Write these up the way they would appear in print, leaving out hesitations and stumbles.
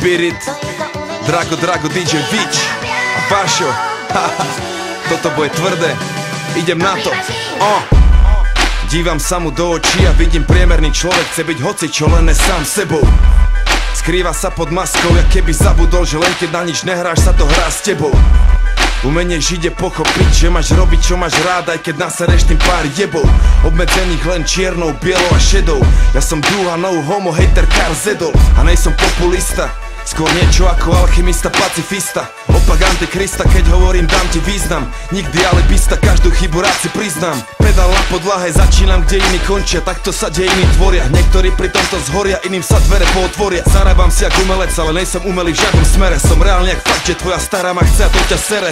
Spirit, Drago, DJ Vič a Pašo. Toto bude tvrdé, idem na to. Dívam sa mu do očí a vidím priemerný človek, chce byť hocičo, len ne sám sebou. Skrýva sa pod maskou, jak keby zabudol, že len keď na nič nehráš, sa to hrá s tebou. Umenie žiť je pochopiť, že máš robiť, čo máš rád, aj keď nasereš tým pár jebov. Obmedzených len čiernou, bielou a šedou. Ja som duha, no homo, hater, Karl Zedol. A nejsom populista, skôr niečo ako alchymista, pacifista. Opak antikrista, keď hovorím, dám ti význam. Nikdy alibista, každú chybu rád si priznám. Pedál na podlahe, začínam, kde iní končia. Takto sa dejiny tvoria, niektorí pri tomto zhoria, iným sa dvere pootvoria. Zarábam si jak umelec, ale nejsem umelý v žiadnom smere. Som reálne jak fakt, že tvoja stará ma chce a to ťa sere.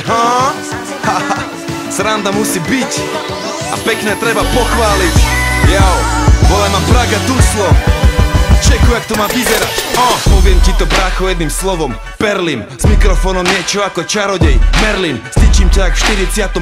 Sranda musí byť a pekné treba pochváliť. Jau, vole ma Praga, Duslo. Čekuj, jak to má vyzerať. Poviem ti to, brácho, jedným slovom. Perlim, s mikrofónom niečo ako čarodej. Merlin, stýčim ťa jak v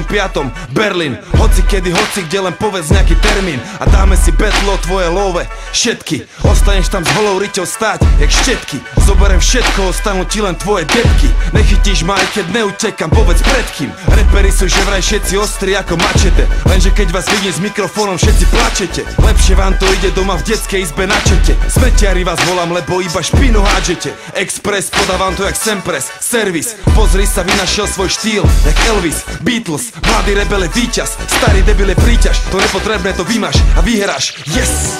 45. Berlin, hoci kedy, hoci kde, len povedz nejaký termín a dáme si betlo tvoje love. Všetky, ostaneš tam s holou riťou stáť jak štetky. Zoberem všetko, ostanú ti len tvoje detky. Nechytíš ma, aj keď neutekam, povedz pred kým. Reperi sú že vraj všetci ostri ako mačete, lenže keď vás vidím s mikrofónom, všetci plačete. Lepšie vám to ide doma v detskej izbe na čete. Smetiari vás volám, lebo iba špinu hádžete. Express, podávam to jak Sempres. Servis, pozri sa, vynašiel svoj štýl jak Elvis, Beatles, mladý rebel je víťaz, starý debil je príťaž. To nepotrebné to vymáš a vyhráš. Yes!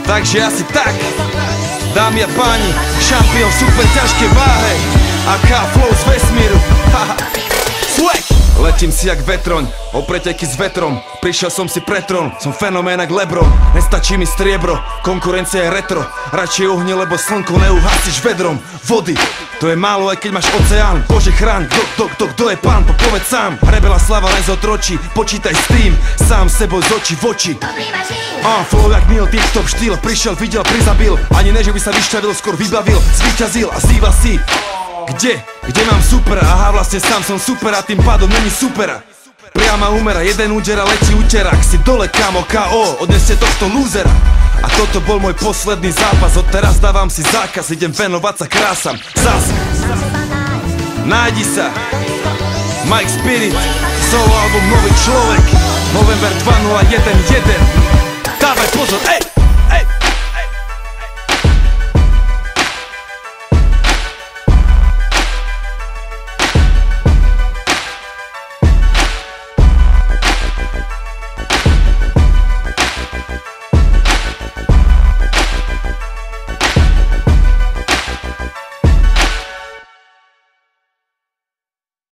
Takže asi tak, dámy a páni, šampión super ťažké váhe, AK flow z vesmíru. Swag! Letím si jak vetroň, o preteky s vetrom. Prišiel som si pre trón, som fenomén jak Lebron. Nestačí mi striebro, konkurencia je retro. Radšej uhni, lebo slnko neuhasíš vedrom vody. To je málo, aj keď máš oceán. Bože chráň, kto je pán, povedz sám. Rebela slava len z otročí, počítaj s tým. Sám sebou z očí v oči. Flow jak Neil, TikTok štýl. Prišiel, videl, prizabil. Ani ne, že by sa vyšťavil, skôr vybavil. Zvíťazil a zýva si. Kde mám supera? Aha, vlastne sám som super a tým pádom není supera. Priama umera, jeden úder a letí úterák. Si dole, kamo, KO, odneste tohto lúzera. A toto bol môj posledný zápas, odteraz dávam si zákaz, idem venovať sa krásam. Zas nájdi sa Mike Spirit, solo album Nový človek, november 2011. Dávaj pozor, ej!